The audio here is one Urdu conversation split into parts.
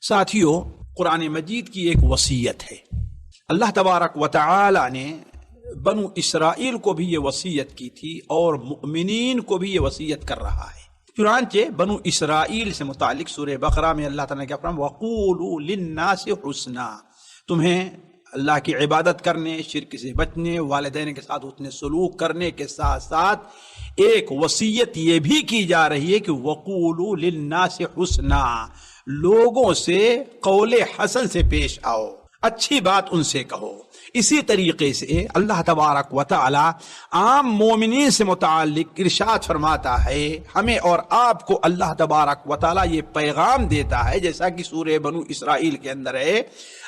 ساتھیوں، قرآن مجید کی ایک وصیت ہے۔ اللہ تبارک و تعالی نے بنو اسرائیل کو بھی یہ وصیت کی تھی اور مؤمنین کو بھی یہ وصیت کر رہا ہے۔ چنانچہ بنو اسرائیل سے متعلق سورہ بقرہ میں اللہ تعالیٰ نے کیا فرمایا؟ وَقُولُوا لِلنَّاسِ حُسْنًا، تمہیں اللہ کی عبادت کرنے، شرک سے بچنے، والدین کے ساتھ حسن سلوک کرنے کے ساتھ ساتھ ایک وصیت یہ بھی کی جا رہی ہے کہ وَقُولُوا لِلنَّاسِ حُسْنًا، لوگوں سے قول حسن سے پیش آؤ، اچھی بات ان سے کہو۔ اسی طریقے سے اللہ تبارک و تعالی عام مومنین سے متعلق ارشاد فرماتا ہے، ہمیں اور آپ کو اللہ تبارک و تعالی یہ پیغام دیتا ہے، جیسا کہ سورہ بنو اسرائیل کے اندر ہے۔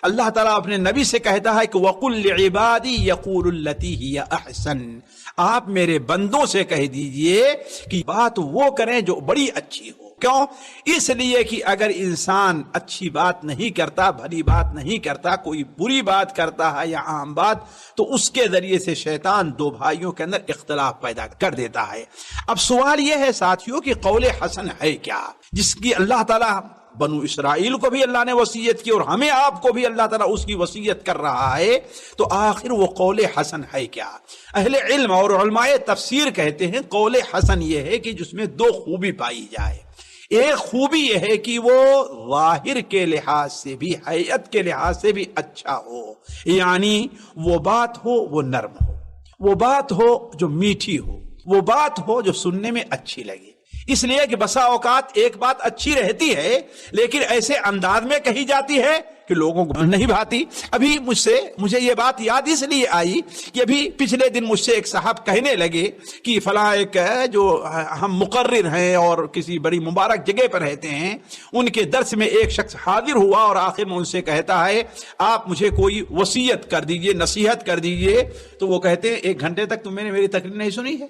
اللہ تعالیٰ اپنے نبی سے کہتا ہے کہ وَقُلْ لِعِبَادِي يَقُولُ الَّتِي هِيَ أَحْسَنُ، آپ میرے بندوں سے کہہ دیجئے کہ بات وہ کریں جو بڑی اچھی ہو۔ کیوں؟ اس لیے کہ اگر انسان اچھی بات نہیں کرتا، بھلی بات نہیں کرتا، کوئی بری بات کرتا ہے یا عام بات، تو اس کے ذریعے سے شیطان دو بھائیوں کے اندر اختلاف پیدا کر دیتا ہے۔ اب سوال یہ ہے ساتھیوں کہ قول حسن ہے کیا، جس کی اللہ تعالیٰ بنو اسرائیل کو بھی اللہ نے وصیت کی اور ہمیں آپ کو بھی اللہ تعالیٰ اس کی وصیت کر رہا ہے، تو آخر وہ قول حسن ہے کیا؟ اہل علم اور علماء تفسیر کہتے ہیں قول حسن یہ ہے کہ جس میں دو خوبی پائی جائے۔ ایک خوبی یہ ہے کہ وہ ظاہر کے لحاظ سے بھی، حیت کے لحاظ سے بھی اچھا ہو، یعنی وہ بات ہو وہ نرم ہو، وہ بات ہو جو میٹھی ہو، وہ بات ہو جو سننے میں اچھی لگے۔ اس لیے کہ بسا اوقات ایک بات اچھی رہتی ہے لیکن ایسے انداز میں کہی جاتی ہے کہ لوگوں کو نہیں بھاتی۔ ابھی مجھے یہ بات یاد اس لیے آئی کہ ابھی پچھلے دن مجھ سے ایک صاحب کہنے لگے کہ فلاں ایک جو ہم مقرر ہیں اور کسی بڑی مبارک جگہ پر رہتے ہیں، ان کے درس میں ایک شخص حاضر ہوا اور آخر میں ان سے کہتا ہے آپ مجھے کوئی وصیت کر دیجئے، نصیحت کر دیجئے۔ تو وہ کہتے ہیں 1 گھنٹے تک تم نے میری تقریر نہیں سنی ہے؟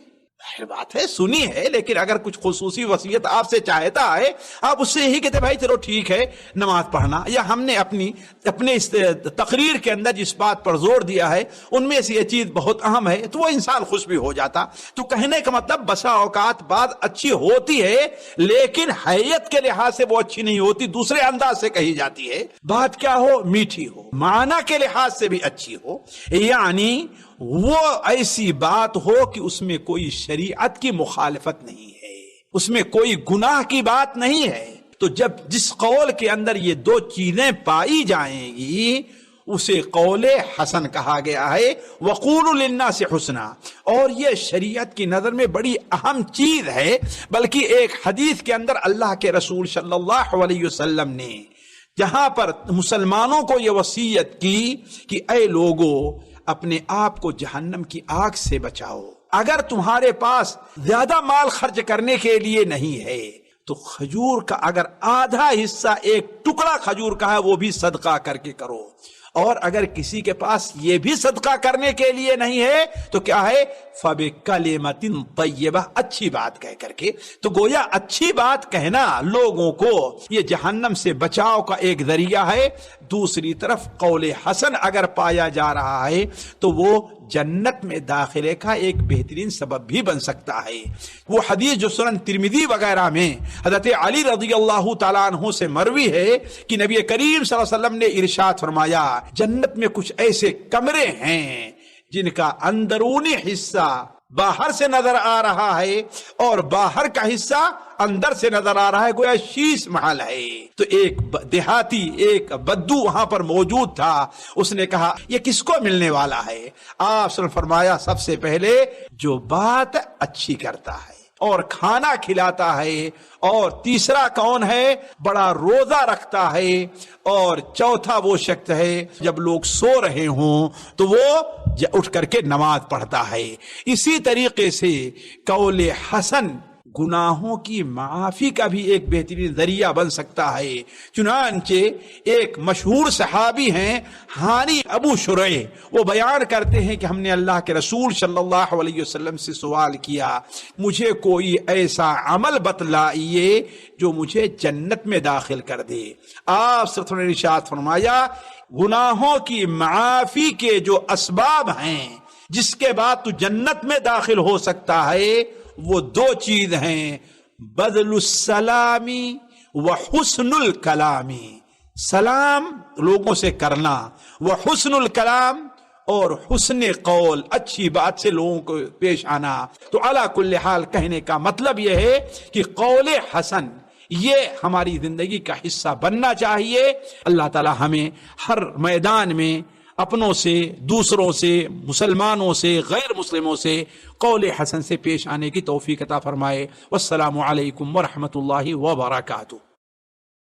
بات ہے سنی ہے، لیکن اگر کچھ خصوصی وصیت آپ سے چاہتا ہے آپ اس سے یہی کہتے بھائی چلو ٹھیک ہے نماز پڑھنا، یا ہم نے اپنے اس تقریر کے اندر جس بات پر زور دیا ہے ان میں سے یہ چیز بہت اہم ہے، تو وہ انسان خوش بھی ہو جاتا۔ تو کہنے کا مطلب بسا اوقات بات اچھی ہوتی ہے لیکن حیت کے لحاظ سے وہ اچھی نہیں ہوتی، دوسرے انداز سے کہی جاتی ہے۔ بات کیا ہو؟ میٹھی ہو، معنی کے لحاظ سے بھی اچھی ہو، یعنی وہ ایسی بات ہو کہ اس میں کوئی شریعت کی مخالفت نہیں ہے، اس میں کوئی گناہ کی بات نہیں ہے۔ تو جس قول کے اندر یہ دو چیزیں پائی جائیں گی اسے قول حسن کہا گیا ہے۔ وَقُولُوا لِلنَّاسِ حُسْنًا، اور یہ شریعت کی نظر میں بڑی اہم چیز ہے، بلکہ ایک حدیث کے اندر اللہ کے رسول صلی اللہ علیہ وسلم نے جہاں پر مسلمانوں کو یہ وصیت کی کہ اے لوگو اپنے آپ کو جہنم کی آگ سے بچاؤ، اگر تمہارے پاس زیادہ مال خرچ کرنے کے لیے نہیں ہے تو کھجور کا اگر آدھا حصہ، ایک ٹکڑا کھجور کا ہے وہ بھی صدقہ کر کے کرو، اور اگر کسی کے پاس یہ بھی صدقہ کرنے کے لیے نہیں ہے تو کیا ہے؟ فَبِكَلِمَةٍ طَيِّبَةٍ، اچھی بات کہہ کر کے۔ تو گویا اچھی بات کہنا لوگوں کو یہ جہنم سے بچاؤ کا ایک ذریعہ ہے۔ دوسری طرف قول حسن اگر پایا جا رہا ہے تو وہ جنت میں داخلے کا ایک بہترین سبب بھی بن سکتا ہے۔ وہ حدیث جو سنن ترمذی وغیرہ میں حضرت علی رضی اللہ تعالیٰ عنہ سے مروی ہے کہ نبی کریم صلی اللہ علیہ وسلم نے ارشاد فرمایا جنت میں کچھ ایسے کمرے ہیں جن کا اندرونی حصہ باہر سے نظر آ رہا ہے اور باہر کا حصہ اندر سے نظر آ رہا ہے، گویا شیش محل ہے۔ تو ایک دیہاتی، ایک بدو وہاں پر موجود تھا، اس نے کہا یہ کس کو ملنے والا ہے؟ آپ نے فرمایا سب سے پہلے جو بات اچھی کرتا ہے اور کھانا کھلاتا ہے، اور تیسرا کون ہے؟ بڑا روزہ رکھتا ہے، اور چوتھا وہ شخص ہے جب لوگ سو رہے ہوں تو وہ اٹھ کر کے نماز پڑھتا ہے۔ اسی طریقے سے قول حسن گناہوں کی معافی کا بھی ایک بہترین ذریعہ بن سکتا ہے۔ چنانچہ ایک مشہور صحابی ہیں ہانی ابو شریح، وہ بیان کرتے ہیں کہ ہم نے اللہ کے رسول صلی اللہ علیہ وسلم سے سوال کیا مجھے کوئی ایسا عمل بتلائیے جو مجھے جنت میں داخل کر دے۔ آپ صلی اللہ علیہ وسلم نے ارشاد فرمایا گناہوں کی معافی کے جو اسباب ہیں جس کے بعد تو جنت میں داخل ہو سکتا ہے وہ 2 چیز ہیں، بذل السلامی و حسن الکلامی، سلام لوگوں سے کرنا، وہ حسن الکلام اور حسن قول، اچھی بات سے لوگوں کو پیش آنا۔ تو علی کل حال کہنے کا مطلب یہ ہے کہ قول حسن یہ ہماری زندگی کا حصہ بننا چاہیے۔ اللہ تعالی ہمیں ہر میدان میں اپنوں سے، دوسروں سے، مسلمانوں سے، غیر مسلموں سے قول حسن سے پیش آنے کی توفیق عطا فرمائے۔ والسلام علیکم ورحمۃ اللہ وبرکاتہ۔